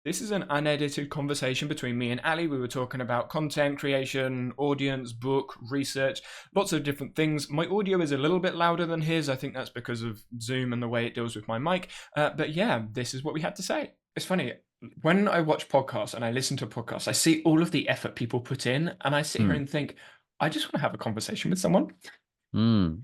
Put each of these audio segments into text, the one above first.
This is an unedited conversation between me and Ali. We were talking about content creation, audience, book, research, lots of different things. My audio is a little bit louder than his. I think that's because of Zoom and the way it deals with my mic. But yeah, this is what we had to say. It's funny. When I watch podcasts and I listen to podcasts, I see all of the effort people put in, and I sit here Mm. and think, I just want to have a conversation with someone. Mm.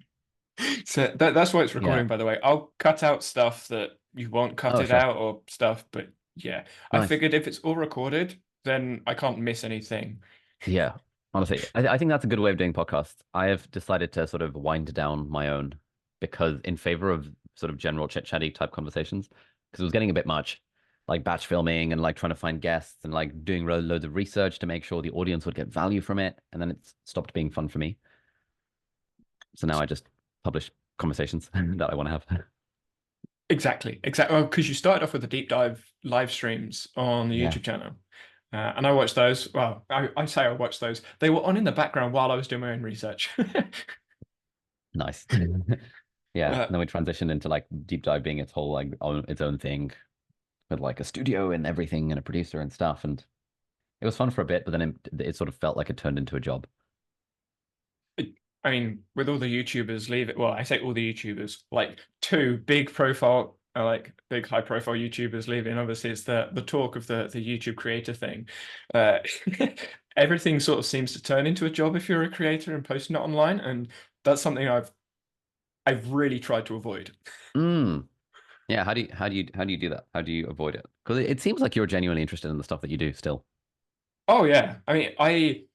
So that's why it's Yeah. recording, by the way. I'll cut out stuff that you won't cut Oh, it sure. out or stuff, but yeah, I Nice. figured if it's all recorded, then I can't miss anything. Yeah. Honestly, I think that's a good way of doing podcasts. I have decided to sort of wind down my own because in favor of sort of general chit-chatty type conversations, because it was getting a bit much, like batch filming and like trying to find guests and like doing loads of research to make sure the audience would get value from it. And then it's stopped being fun for me. So now I just publish conversations that I want to have. Exactly, exactly. Because you started off with the deep dive live streams on the Yeah. YouTube channel. And I watched those. Well, I say I watched those. They were on in the background while I was doing my own research. Nice. Yeah. uh, And then we transitioned into like deep dive being its whole like its own thing with like a studio and everything and a producer and stuff. And it was fun for a bit, but then it sort of felt like it turned into a job. I mean, with all the YouTubers leaving, well, I say all the YouTubers, like two big profile, like big high profile YouTubers leaving. Obviously, it's the talk of the YouTube creator thing. Uh, Everything sort of seems to turn into a job if you're a creator and posting it online, and that's something I've really tried to avoid. Mm. Yeah. How do you do that? How do you avoid it? Because it seems like you're genuinely interested in the stuff that you do still. Oh yeah, I mean,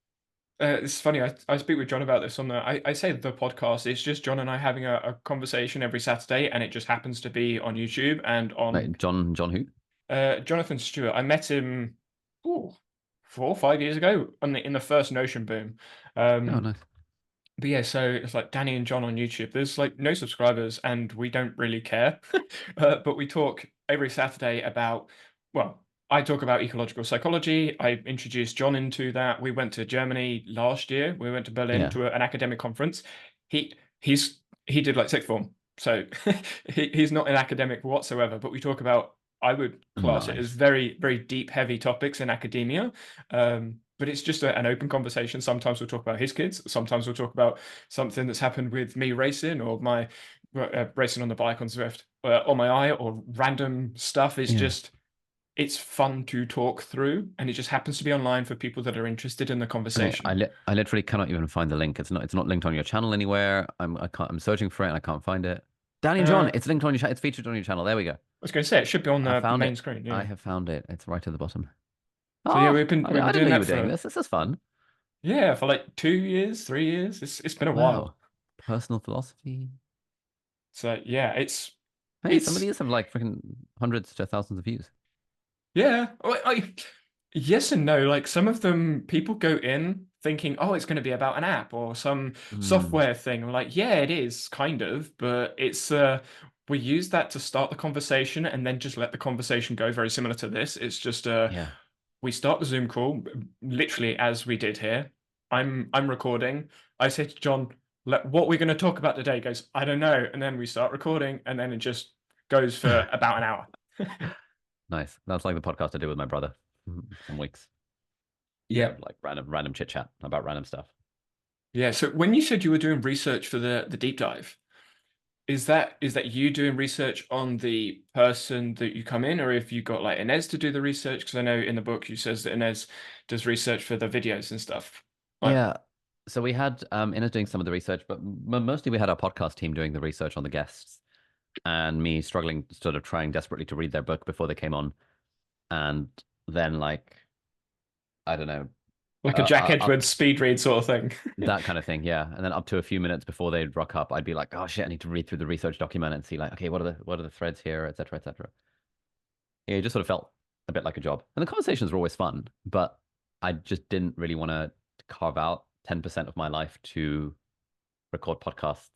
it's funny. I speak with John about this on I say the podcast. It's just John and I having a conversation every Saturday, and it just happens to be on YouTube and on Like John who? Jonathan Stewart. I met him ooh, 4 or 5 years ago in the first Notion boom. Oh, Um, nice. but yeah, so it's like Danny and John on YouTube. There's like no subscribers, and we don't really care. But we talk every Saturday about, well, I talk about ecological psychology. I introduced John into that. We went to Germany last year. We went to Berlin Yeah. to an academic conference. He did like sixth form, so he's not an academic whatsoever. But we talk about, I would class it as Nice. very, very deep, heavy topics in academia. But it's just an open conversation. Sometimes we'll talk about his kids. Sometimes we'll talk about something that's happened with me racing or my racing on the bike on Zwift or my eye or random stuff. Yeah. It's fun to talk through, and it just happens to be online for people that are interested in the Okay. conversation. I literally cannot even find the link. It's not linked on your channel anywhere. I'm searching for it and I can't find it. Danny and John, I it's linked on your channel. It's featured on your channel. There we go. was going to say it should be on I the found main it. screen. I Yeah. have found it. It's right at the bottom. So yeah, Oh, we've I been didn't doing know you that were doing for, this. This is fun. yeah, for like 2 years, 3 years. It's been a while. Wow. Personal philosophy. So yeah, Hey, some of it's these have like freaking hundreds to thousands of views. yeah. Yes and no. Like some of them, people go in thinking, oh, it's going to be about an app or some Mm, software thing. I'm like, yeah, it is kind of, but it's we use that to start the conversation and then just let the conversation go. Very similar to this. It's just yeah. we start the Zoom call literally as we did here. I'm recording. I say to John, what we're going to talk about today. He goes, I don't know, and then we start recording, and then it just goes for about an hour. Nice. That's like the podcast I did with my brother some weeks. Yeah. Like random chit chat about random stuff. Yeah. So when you said you were doing research for the deep dive, is that you doing research on the person that you come in, or if you got like Inez to do the research? Because I know in the book you says that Inez does research for the videos and stuff. Like, Yeah. So we had Ina doing some of the research, but mostly we had our podcast team doing the research on the guests and me struggling, sort of trying desperately to read their book before they came on. And then like, I don't know, like a Jack up Edwards speed read sort of thing. that kind of thing. Yeah. And then up to a few minutes before they'd rock up, I'd be like, oh shit, I need to read through the research document and see like, okay, what are the threads here, et cetera, et cetera. Yeah, it just sort of felt a bit like a job. And the conversations were always fun, but I just didn't really want to carve out 10% of my life to record podcasts.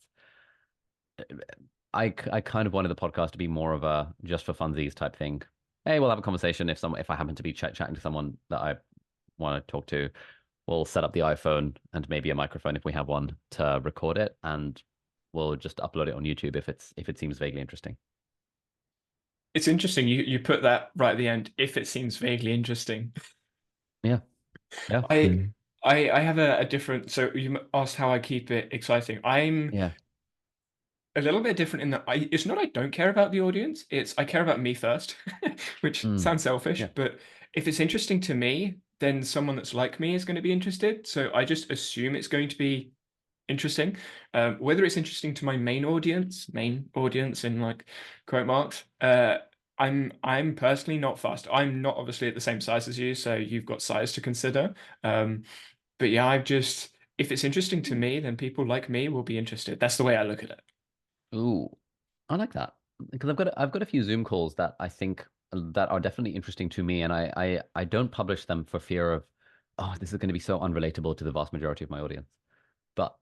I kind of wanted the podcast to be more of a just for funsies type thing. Hey, we'll have a conversation if I happen to be chatting to someone that I want to talk to. We'll set up the iPhone and maybe a microphone if we have one to record it, and we'll just upload it on YouTube if it seems vaguely interesting. It's interesting you put that right at the end. If it seems vaguely interesting, Yeah. Yeah. I I have a different. So you asked how I keep it exciting. I'm Yeah. a little bit different in that it's not I don't care about the audience, it's I care about me first, which Mm. sounds selfish, Yeah. but if it's interesting to me, then someone that's like me is going to be interested. So I just assume it's going to be interesting. Whether it's interesting to my main audience in like quote marks, I'm personally not fast. I'm not obviously at the same size as you, so you've got size to consider. Um, but yeah, I've just if it's interesting to me, then people like me will be interested. That's the way I look at it. Ooh, I like that because I've got a few Zoom calls that I think that are definitely interesting to me, and I don't publish them for fear of, oh, this is going to be so unrelatable to the vast majority of my audience. But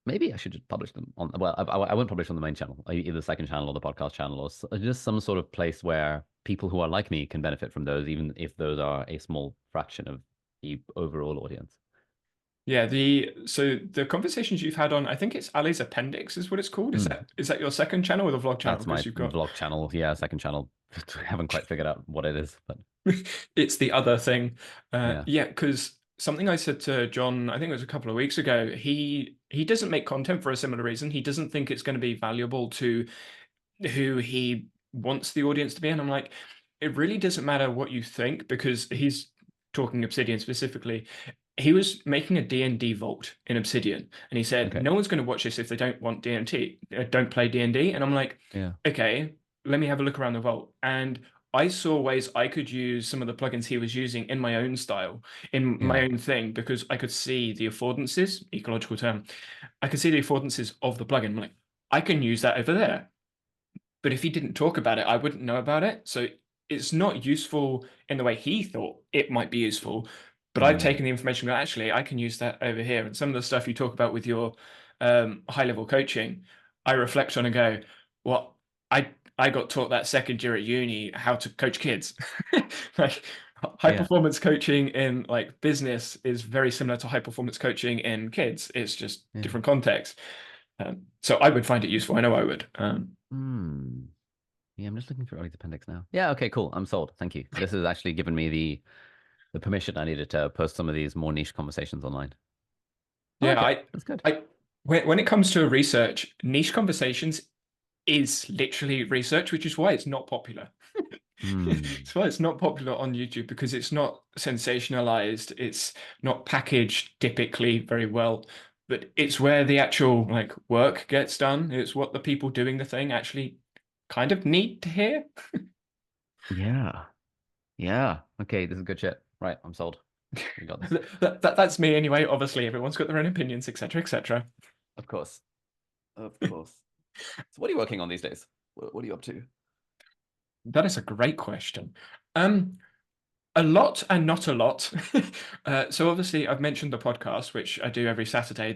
maybe I should just publish them on. Well, I won't publish on the main channel, either the second channel or the podcast channel, or just some sort of place where people who are like me can benefit from those, even if those are a small fraction of the overall audience. Yeah, the conversations you've had on, I think it's Ali's Appendix is what it's called. Mm. Is that your second channel or the vlog channel? That's Because my you've got vlog channel. Yeah, second channel. I haven't quite figured out what it is, but it's the other thing. yeah, Yeah, because something I said to John, I think it was a couple of weeks ago, he doesn't make content for a similar reason. He doesn't think it's going to be valuable to who he wants the audience to be. And I'm like, it really doesn't matter what you think because he's talking Obsidian specifically. He was making a D&D vault in Obsidian, and he said, okay, no one's going to watch this if they don't want D&D, don't play D&D. And I'm like, yeah, okay, let me have a look around the vault. And I saw ways I could use some of the plugins he was using in my own style, in my yeah, own thing, because I could see the affordances, ecological term. I could see the affordances of the plugin. I'm like, I can use that over there. But if he didn't talk about it, I wouldn't know about it. So it's not useful in the way he thought it might be useful. But I've mm, taken the information that actually I can use that over here. And some of the stuff you talk about with your high level coaching, I reflect on and go, well, I got taught that second year at uni how to coach kids. Like high yeah, performance coaching in like business is very similar to high performance coaching in kids. It's just yeah. different context. So I would find it useful. I know I would. Hmm. Yeah, I'm just looking through Ollie's appendix now. Yeah, okay, cool. I'm sold. Thank you. This has actually given me the permission I needed to post some of these more niche conversations online. I Yeah, like it. That's good. I, when it comes to research, niche conversations is literally research, which is why it's not popular. Hmm. It's why it's not popular on YouTube because it's not sensationalized. It's not packaged typically very well, but it's where the actual like work gets done. It's what the people doing the thing actually kind of need to hear. Yeah. Yeah. Okay, this is good shit. Right, I'm sold. We got this. That's me anyway. Obviously, everyone's got their own opinions, etc., etc. Of course. Of course. So what are you working on these days? What are you up to? That is a great question. Um, A lot and not a lot. So obviously, I've mentioned the podcast, which I do every Saturday.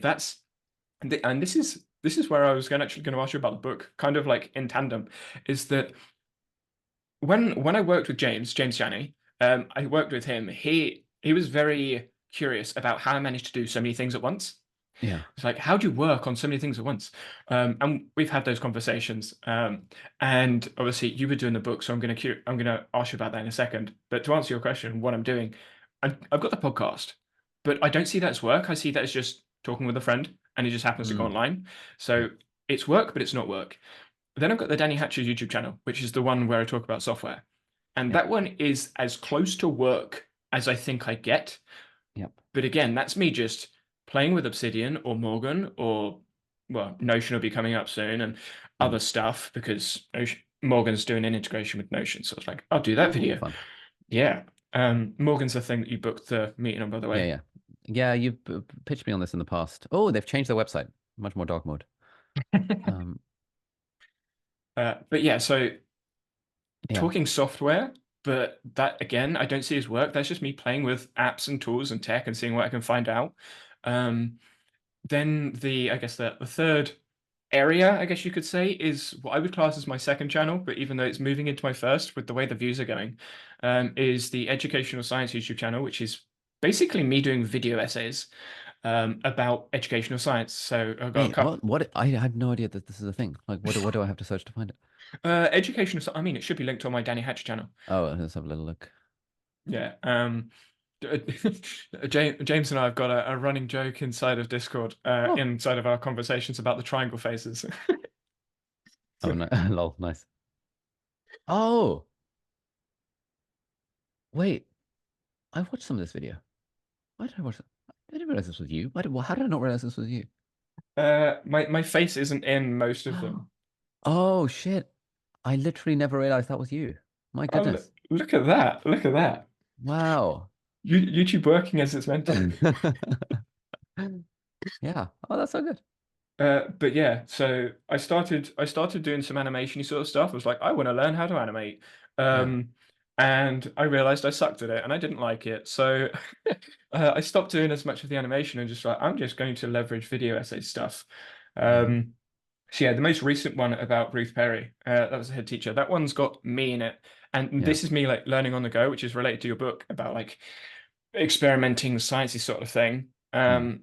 And this is where I was actually going to ask you about the book, kind of like in tandem, is that when I worked with James Janney, I worked with him. He was very curious about how I managed to do so many things at once. Yeah. It's like, how do you work on so many things at once? And we've had those conversations. And obviously, you were doing the book, so I'm gonna ask you about that in a second. But to answer your question, what I'm doing, I've got the podcast, but I don't see that as work. I see that as just talking with a friend, and it just happens to go Mm. online. Yeah. So it's work, but it's not work. Then I've got the Danny Hatcher's YouTube channel, which is the one where I talk about software, and Yep. that one is as close to work as I think I get. Yep. But again, that's me just playing with Obsidian or Morgan or well, Notion will be coming up soon and Mm. other stuff because Morgan's doing an integration with Notion. So it's like, I'll do that Ooh, video. fun. Yeah. Morgan's the thing that you booked the meeting on, by the Yeah, way. yeah. Yeah, you've pitched me on this in the past. Oh, they've changed their website. Much more dark mode. Um, But yeah, so yeah. talking software, but that again, I don't see as work. That's just me playing with apps and tools and tech and seeing what I can find out. Um, then I guess the third area, I guess you could say, is what I would class as my second channel, but even though it's moving into my first with the way the views are going, is the Educational Science YouTube channel, which is basically me doing video essays. about educational science. So I've got a Wait, couple. what? I had no idea that this is a thing. Like, what do I have to search to find it? Educational. I mean, it should be linked on my Danny Hatch channel. Oh, let's have a little look. Yeah. James and I have got a running joke inside of Discord, Oh, inside of our conversations about the triangle faces. oh no, lol, nice. Oh, wait, I watched some of this video. Why did I watch it? I didn't realize this was you. How did I not realize this was you? My face isn't in most of them. Oh shit! I literally never realized that was you. My Oh, look, goodness. look at that! Look at that! Wow. YouTube working as it's meant to. Yeah. Oh, that's so good. But yeah, so I started doing some animation sort of stuff. I was like, I want to learn how to animate. Yeah. Um, and I realized I sucked at it and I didn't like it. So I stopped doing as much of the animation and just like, I'm just going to leverage video essay stuff. Hmm. So yeah, the most recent one about Ruth Perry, that was a head teacher. That one's got me in it. And Yeah. this is me like learning on the go, which is related to your book about like experimenting, sciencey sort of thing. Mm.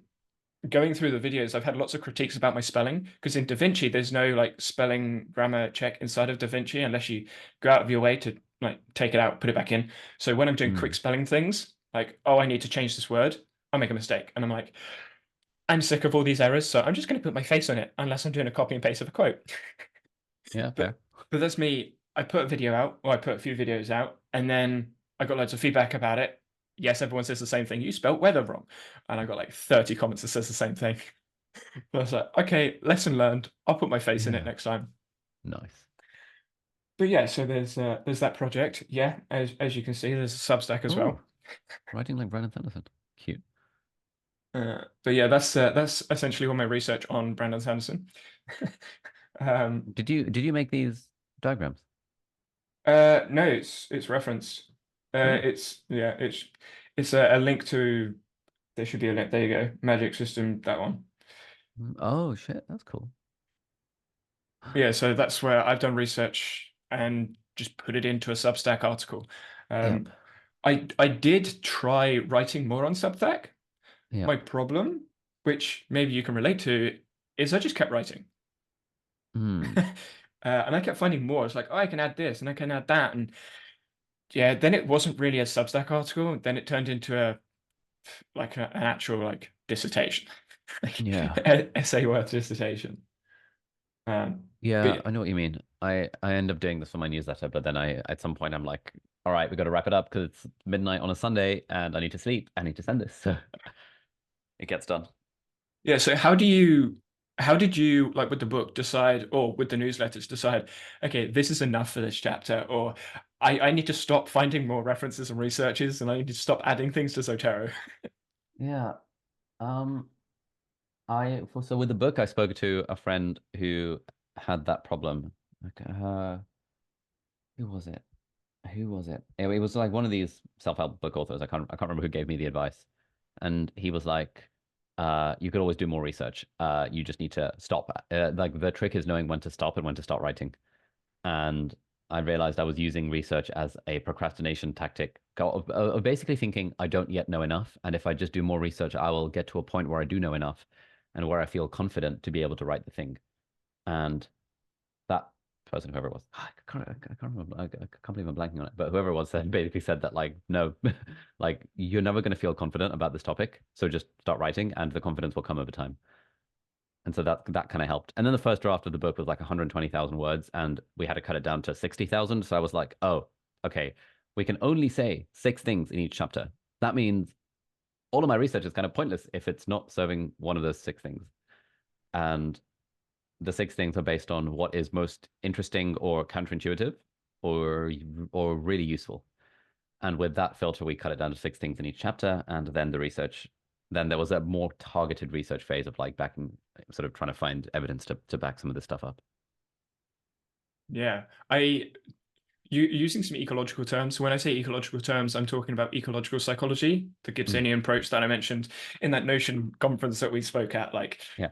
Going through the videos, I've had lots of critiques about my spelling because in DaVinci, there's no like spelling grammar check inside of DaVinci unless you go out of your way to like take it out, put it back in. So when I'm doing quick Mm. spelling things, like, oh, I need to change this word, I'll make a mistake. And I'm like, I'm sick of all these errors, so I'm just going to put my face on it unless I'm doing a copy and paste of a quote. Yeah, But fair. but that's me. I put a video out, or I put a few videos out, and then I got loads of feedback about it. Yes, everyone says the same thing. You spelt weather wrong. And I got like 30 comments that says the same thing. I was like, okay, lesson learned. I'll put my face in it Yeah. next time. Nice. But yeah, so there's that project. Yeah, as you can see, there's a Substack as Oh, well. writing like Brandon Sanderson. Cute. But yeah, that's essentially all my research on Brandon Sanderson. Um, Did you make these diagrams? no, it's referenced. Oh. It's yeah, it's a link to. There should be a link. There you go. Magic System, that one. Oh shit, that's cool. Yeah, so that's where I've done research and just put it into a Substack article. Yep. Um, I did try writing more on Substack. Yep. My problem, which maybe you can relate to, is I just kept writing. Hmm. And I kept finding more. It's like, oh, I can add this and I can add that. And yeah, then it wasn't really a Substack article. Then it turned into an actual like dissertation, like Yeah. essay worth dissertation. Yeah, But I know what you mean. I end up doing this for my newsletter, but then I at some point I'm like, all right, we got to wrap it up because it's midnight on a Sunday and I need to sleep. I need to send this, so it gets done. yeah, so how did you like with the book decide or with the newsletters decide, okay, this is enough for this chapter, or I need to stop finding more references and researches and I need to stop adding things to Zotero. Yeah. Um, so with the book, I spoke to a friend who had that problem. Like, who was it? Who was it? It was like one of these self-help book authors. I can't remember who gave me the advice. And he was like, you could always do more research. You just need to stop. Like the trick is knowing when to stop and when to start writing. And I realized I was using research as a procrastination tactic of basically thinking I don't yet know enough. And if I just do more research, I will get to a point where I do know enough and where I feel confident to be able to write the thing. And that person, whoever it was, I can't remember. I can't believe I'm blanking on it. But whoever it was said basically said that like, no, like you're never going to feel confident about this topic. So just start writing and the confidence will come over time. And so that kind of helped. And then the first draft of the book was like 120,000 words, and we had to cut it down to 60,000. So I was like, oh, okay, we can only say 6 things in each chapter. That means all of my research is kind of pointless if it's not serving one of those 6 things. And the 6 things are based on what is most interesting or counterintuitive or really useful. And with that filter, we cut it down to 6 things in each chapter. And then then there was a more targeted research phase of like backing, sort of trying to find evidence to back some of this stuff up. Yeah, you using some ecological terms. So when I say ecological terms, I'm talking about ecological psychology, the Mm, Gibsonian approach that I mentioned in that Notion conference that we spoke at, like yeah.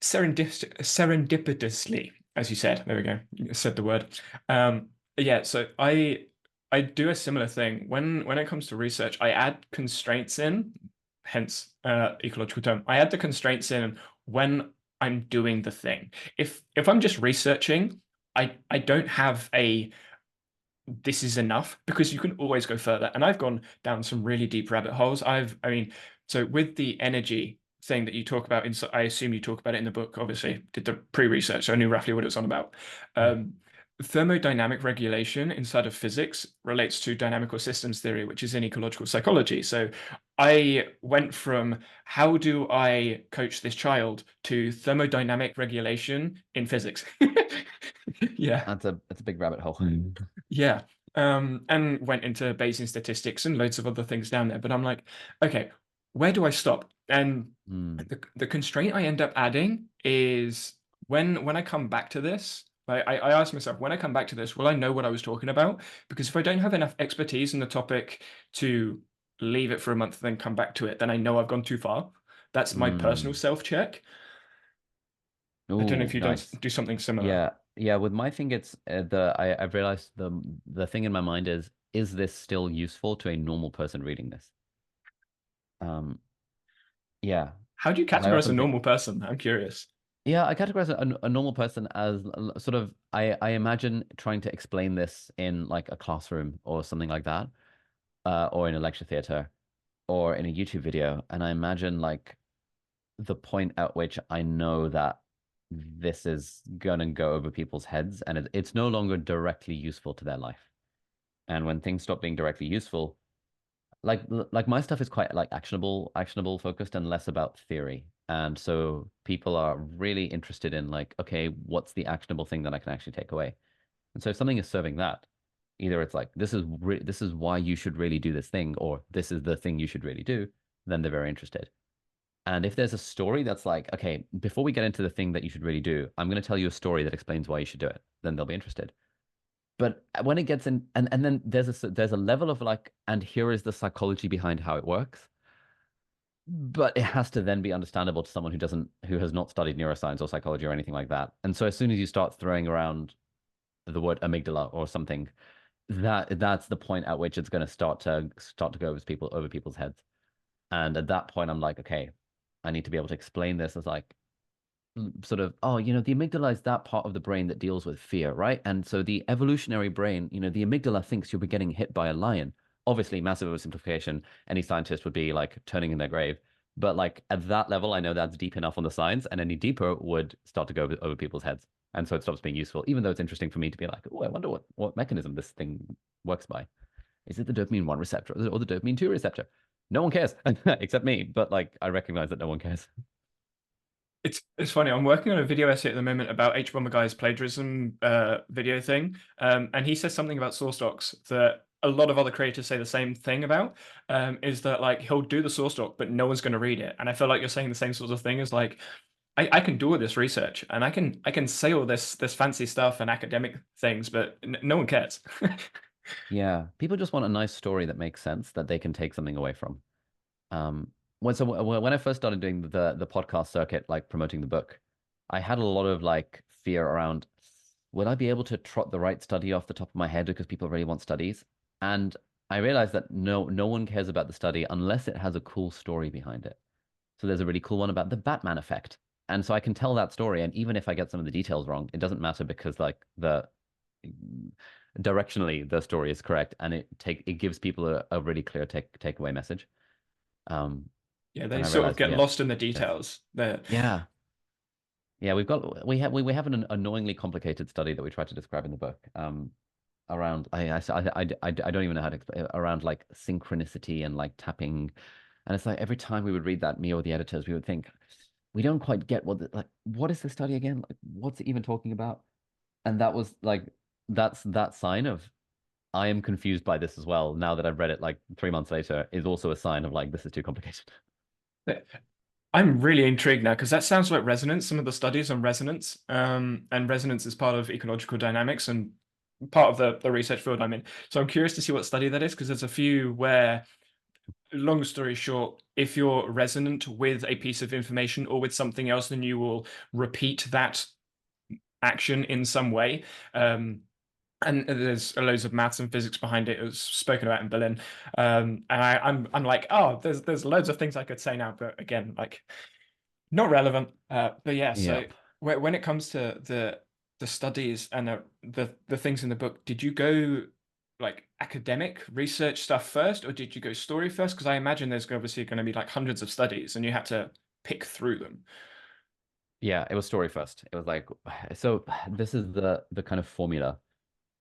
serendipitously, as you said. There we go. You said the word. Yeah, so I do a similar thing. When it comes to research, I add constraints in hence ecological term. I add the constraints in when I'm doing the thing. If I'm just researching, I don't have a this is enough, because you can always go further. And I've gone down some really deep rabbit holes. I mean, so with the energy thing that you talk about, I assume you talk about it in the book, obviously, did the pre-research, so I knew roughly what it was on about. Um, Thermodynamic regulation inside of physics relates to dynamical systems theory, which is in ecological psychology. So I went from how do I coach this child to thermodynamic regulation in physics. Yeah. That's a big rabbit hole. Yeah. And went into Bayesian statistics and loads of other things down there. But I'm like, okay, where do I stop? And Mm, the constraint I end up adding is when I come back to this, I ask myself, when I come back to this, will I know what I was talking about? Because if I don't have enough expertise in the topic to leave it for a month and then come back to it, then I know I've gone too far. That's my personal mm. self-check. I don't know Oh, if you don't nice. do something similar. Yeah, yeah. With my thing, it's I've realized the thing in my mind is this still useful to a normal person reading this? Um, yeah, How do you because I categorize a often think, normal person? I'm curious. yeah, I categorize a normal person as sort of I imagine trying to explain this in like a classroom or something like that, or in a lecture theater or in a YouTube video, and I imagine like the point at which I know that this is gonna go over people's heads and it's no longer directly useful to their life. And when things stop being directly useful, like my stuff is quite like actionable focused and less about theory. And so people are really interested in like, okay, what's the actionable thing that I can actually take away? And so if something is serving that, either it's like this is why you should really do this thing, or this is the thing you should really do, then they're very interested. And if there's a story that's like, okay, before we get into the thing that you should really do, I'm going to tell you a story that explains why you should do it, then they'll be interested. But when it gets in, and then there's a level of like, and here is the psychology behind how it works. But it has to then be understandable to someone who has not studied neuroscience or psychology or anything like that. And so as soon as you start throwing around the word amygdala or something, that's the point at which it's going to start to go over people's heads. And at that point, I'm like, okay, I need to be able to explain this as like sort of, oh, the amygdala is that part of the brain that deals with fear, right? And so the evolutionary brain, the amygdala thinks you'll be getting hit by a lion. Obviously, massive oversimplification. Any scientist would be like turning in their grave. But like at that level, I know that's deep enough on the science, and any deeper would start to go over people's heads. And so it stops being useful, even though it's interesting for me to be like, oh, I wonder what mechanism this thing works by. Is it the dopamine 1 receptor or the dopamine 2 receptor? No one cares except me, but like I recognize that no one cares. It's funny. I'm working on a video essay at the moment about H. Bomber Guy's plagiarism video thing, and he says something about source docs that a lot of other creators say the same thing about. Is that like he'll do the source doc, but no one's going to read it, and I feel like you're saying the same sort of thing. Is like I can do all this research and I can say all this fancy stuff and academic things, but no one cares. Yeah, people just want a nice story that makes sense that they can take something away from. When I first started doing the podcast circuit, like promoting the book, I had a lot of like fear around, will I be able to trot the right study off the top of my head because people really want studies? And I realized that no one cares about the study unless it has a cool story behind it. So there's a really cool one about the Batman effect. And so I can tell that story, and even if I get some of the details wrong, it doesn't matter because like the directionally the story is correct and it gives people a really clear takeaway message. Um, Yeah, they and I sort of realized, get yeah, lost in the yes, details. That yeah, yeah. We have an annoyingly complicated study that we try to describe in the book. Around I don't even know how to explain around like synchronicity and like tapping, and it's like every time we would read that, me or the editors, we would think we don't quite get what is the study again? Like, what's it even talking about? And that was like that's that sign of I am confused by this as well. Now that I've read it like 3 months later, is also a sign of like this is too complicated. I'm really intrigued now because that sounds like resonance, some of the studies on resonance. And resonance is part of ecological dynamics and part of the research field I'm in. So I'm curious to see what study that is because there's a few where, long story short, if you're resonant with a piece of information or with something else, then you will repeat that action in some way. Um, and there's loads of maths and physics behind it. It was spoken about in Berlin, and I'm like, oh, there's loads of things I could say now, but again, like not relevant. But yeah, so Yep. when it comes to the studies and the things in the book, did you go like academic research stuff first, or did you go story first? Because I imagine there's obviously going to be like hundreds of studies, and you had to pick through them. Yeah, it was story first. It was like, so this is the kind of formula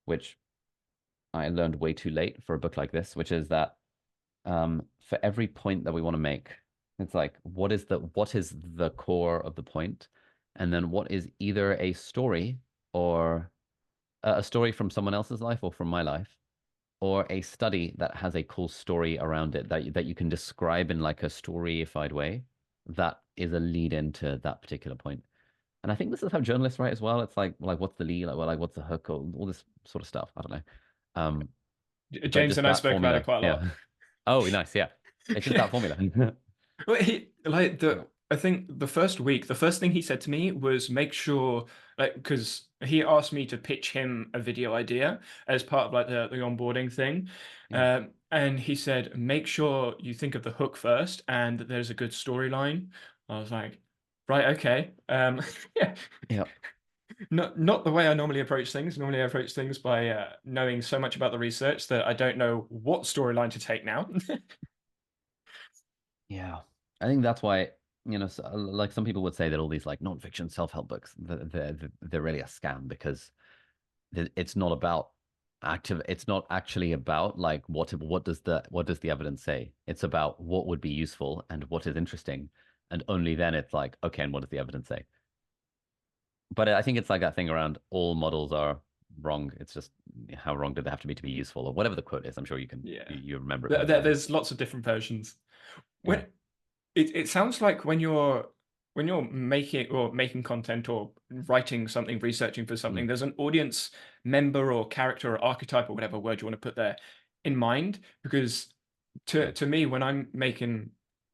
which I learned way too late for a book like this, which is that for every point that we want to make, it's like what is the core of the point, and then what is either a story or a story from someone else's life or from my life, or a study that has a cool story around it that you can describe in like a storyified way that is a lead into that particular point. And I think this is how journalists write as well. It's like what's the lead, like, well, like what's the hook, or all this sort of stuff. I don't know. Um, but James just and I that spoke about it formula, quite a lot. yeah. Oh, nice, yeah. It's just that formula. Well, he like Yeah. the I think the first week, the first thing he said to me was make sure, like, because he asked me to pitch him a video idea as part of like the onboarding thing, Yeah. and he said make sure you think of the hook first and that there's a good storyline. I was like, right, okay, yeah, Yeah. not the way I normally approach things. Normally, I approach things by knowing so much about the research that I don't know what storyline to take now. Yeah. I think that's why, like some people would say that all these like nonfiction self-help books, they're really a scam because it's not about it's not actually about like what does the evidence say? It's about what would be useful and what is interesting. And only then it's like, okay, and what does the evidence say? But I think it's like that thing around all models are wrong. It's just how wrong do they have to be useful or whatever the quote is. I'm sure you can Yeah. you remember it better than I do. There's lots of different versions. When Yeah. it sounds like when you're making content or writing something, researching for Mm, something, there's an audience member or character or archetype or whatever word you want to put there in mind. Because yeah. to me, when I'm making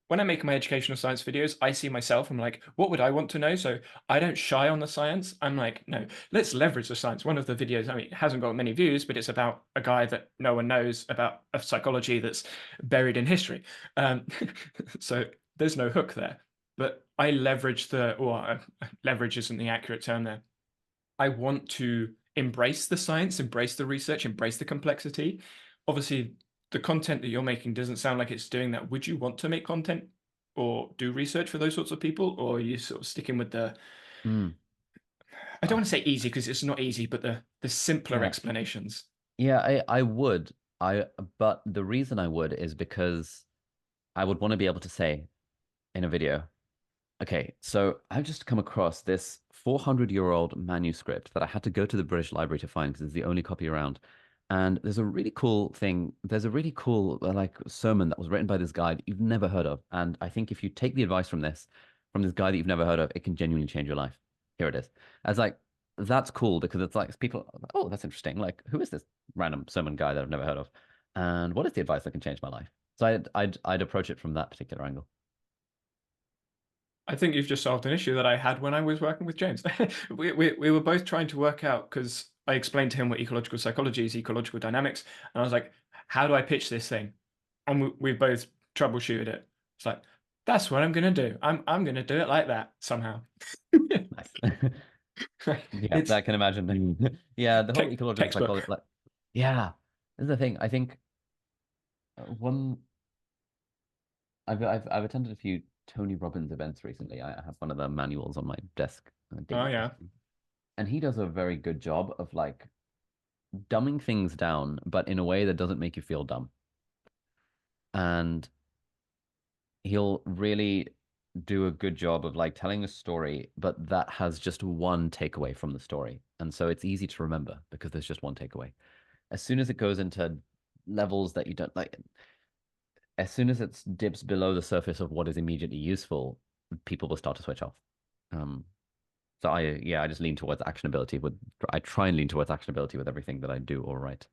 my educational science videos, I see myself. I'm like, what would I want to know? So I don't shy on the science. I'm like, no, let's leverage the science. One of the videos, I mean, it hasn't got many views, but it's about a guy that no one knows about a psychology that's buried in history. Um, so there's no hook there. But I leverage leverage isn't the accurate term there. I want to embrace the science, embrace the research, embrace the complexity. Obviously, the content that you're making doesn't sound like it's doing that. Would you want to make content or do research for those sorts of people, or are you sort of sticking with the, Mm. I don't Uh, want to say easy because it's not easy, but the simpler yeah. explanations? Yeah, I would. But the reason I would is because I would want to be able to say in a video, okay, so I've just come across this 400-year-old manuscript that I had to go to the British Library to find because it's the only copy around. And there's a really cool thing. There's a really cool like sermon that was written by this guy that you've never heard of. And I think if you take the advice from this guy that you've never heard of, it can genuinely change your life. Here it is. As like that's cool because it's like people, oh, that's interesting. Like, who is this random sermon guy that I've never heard of? And what is the advice that can change my life? So I'd approach it from that particular angle. I think you've just solved an issue that I had when I was working with James. We were both trying to work out because I explained to him what ecological psychology is, ecological dynamics, and I was like, "How do I pitch this thing?" And we both troubleshooted it. It's like that's what I'm gonna do. I'm gonna do it like that somehow. Nice. Yeah, It's I can imagine. Yeah, the whole ecological textbook. psychology, like, yeah, this is the thing. I think one, I've attended a few Tony Robbins events recently. I have one of the manuals on my desk, Oh daily yeah. desk, and he does a very good job of like dumbing things down, but in a way that doesn't make you feel dumb. And he'll really do a good job of like telling a story, but that has just one takeaway from the story. And so it's easy to remember because there's just one takeaway. As soon as it goes into levels that you don't like, as soon as it dips below the surface of what is immediately useful, people will start to switch off. Um, so I just lean towards actionability I try and lean towards actionability with everything that I do or write.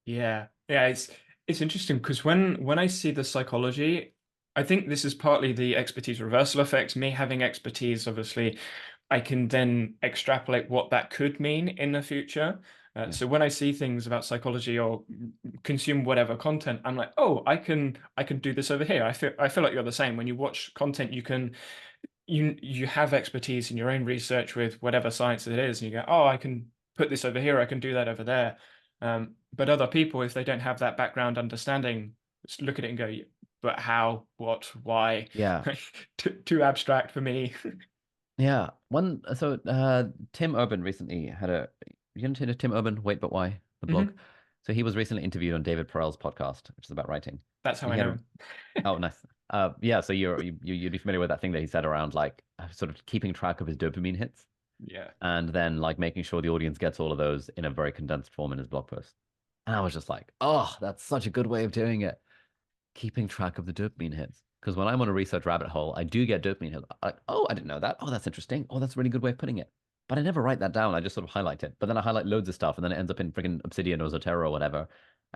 Yeah, yeah, it's interesting because when I see the psychology, I think this is partly the expertise reversal effect, me having expertise, obviously, I can then extrapolate what that could mean in the future. Yeah. So when I see things about psychology or consume whatever content, I'm like, oh, I can do this over here. I feel like you're the same. When you watch content, you have expertise in your own research with whatever science it is, and you go, oh, I can put this over here, I can do that over there. But other people, if they don't have that background understanding, just look at it and go, but how, what, why? Yeah. Too abstract for me. Yeah. Tim Urban recently had a you know Tim Urban, Wait But Why, the blog. Mhm. So he was recently interviewed on David Perel's podcast, which is about writing. That's how And I he had know a him. oh nice. Yeah, so you'd be familiar with that thing that he said around like sort of keeping track of his dopamine hits Yeah. and then like making sure the audience gets all of those in a very condensed form in his blog post. And I was just like, oh, that's such a good way of doing it. Keeping track of the dopamine hits. Because when I'm on a research rabbit hole, I do get dopamine hits. Like, oh, I didn't know that. Oh, that's interesting. Oh, that's a really good way of putting it. But I never write that down. I just sort of highlight it. But then I highlight loads of stuff, and then it ends up in freaking Obsidian or Zotero or whatever.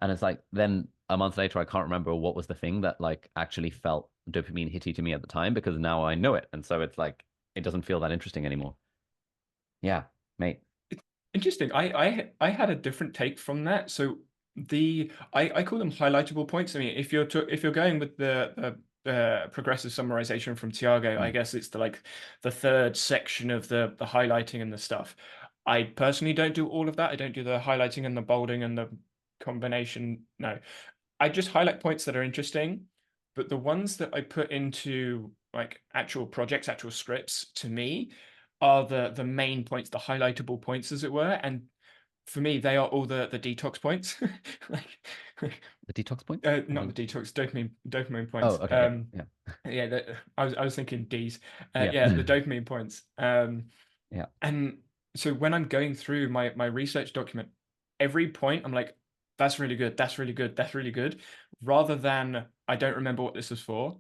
And it's like, then a month later, I can't remember what was the thing that like actually felt dopamine hitty to me at the time because now I know it. And so it's like, it doesn't feel that interesting anymore. Yeah, mate. Interesting. I had a different take from that. So I call them highlightable points. I mean, if you're going with the progressive summarization from Tiago, I Mm, guess it's the third section of the highlighting and the stuff. I personally don't do all of that. I don't do the highlighting and the bolding and the combination. No, I just highlight points that are interesting, but the ones that I put into like actual projects, actual scripts, to me, are the main points, the highlightable points, as it were. And for me, they are all the detox points. Like, the detox points? not the detox, dopamine Oh, points. okay, yeah, Yeah, I was thinking D's. yeah, Yeah, the yeah, dopamine points. yeah. And so when I'm going through my research document, every point I'm like, that's really good, that's really good, that's really good, rather than I don't remember what this is for.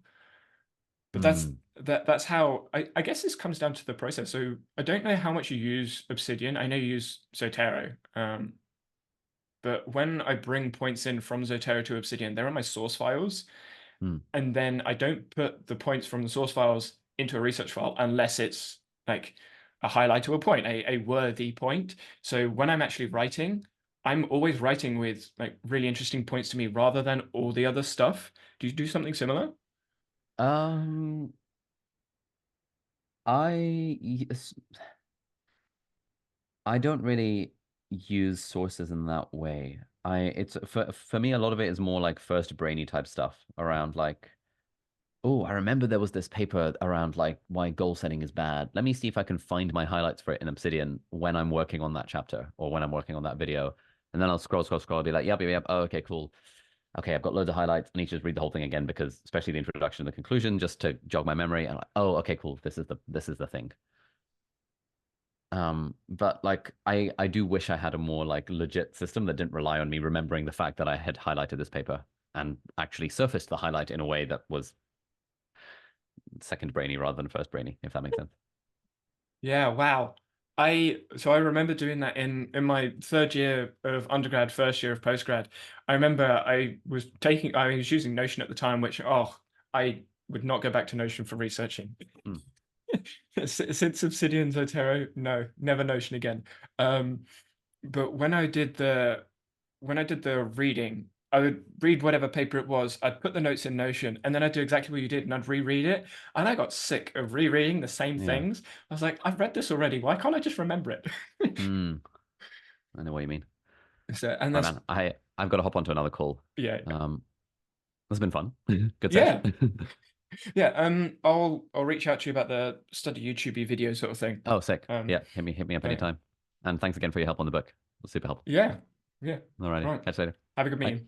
But Mm. that's how I guess this comes down to the process. So I don't know how much you use Obsidian. I know you use Zotero. But when I bring points in from Zotero to Obsidian, they're on my source files. Mm. And then I don't put the points from the source files into a research file unless it's like a highlight to a point, a worthy point. So when I'm actually writing, I'm always writing with like really interesting points to me rather than all the other stuff. Do you do something similar? Um, yes, I don't really use sources in that way. It's for me, a lot of it is more like first brainy type stuff around like, oh, I remember there was this paper around like why goal setting is bad. Let me see if I can find my highlights for it in Obsidian when I'm working on that chapter or when I'm working on that video. And then I'll scroll, scroll, scroll, be like, yep, yep, yep. Oh, okay, cool. Okay, I've got loads of highlights. I need to just read the whole thing again because especially the introduction and the conclusion, just to jog my memory. And like, oh, okay, cool. This is the thing. But like I do wish I had a more like legit system that didn't rely on me remembering the fact that I had highlighted this paper and actually surfaced the highlight in a way that was second brainy rather than first brainy, if that makes sense. Yeah, wow. I remember doing that in my third year of undergrad, first year of postgrad. I remember I was using Notion at the time, which I would not go back to Notion for researching. Mm. Since Obsidian Zotero, no, never Notion again. Um, but when I did the reading, I would read whatever paper it was. I'd put the notes in Notion, and then I'd do exactly what you did, and I'd reread it. And I got sick of rereading the same Yeah. things. I was like, I've read this already. Why can't I just remember it? Mm. I know what you mean. So, and All that's right, man. I've got to hop onto another call. yeah, This has been fun. Good sesh. yeah, yeah. I'll reach out to you about the study YouTube video sort of thing. Oh, sick. Um, Yeah, hit me up uh, anytime. And thanks again for your help on the book. It was super helpful. yeah, yeah. Alrighty, Right. catch you later. Have a good Bye. meeting.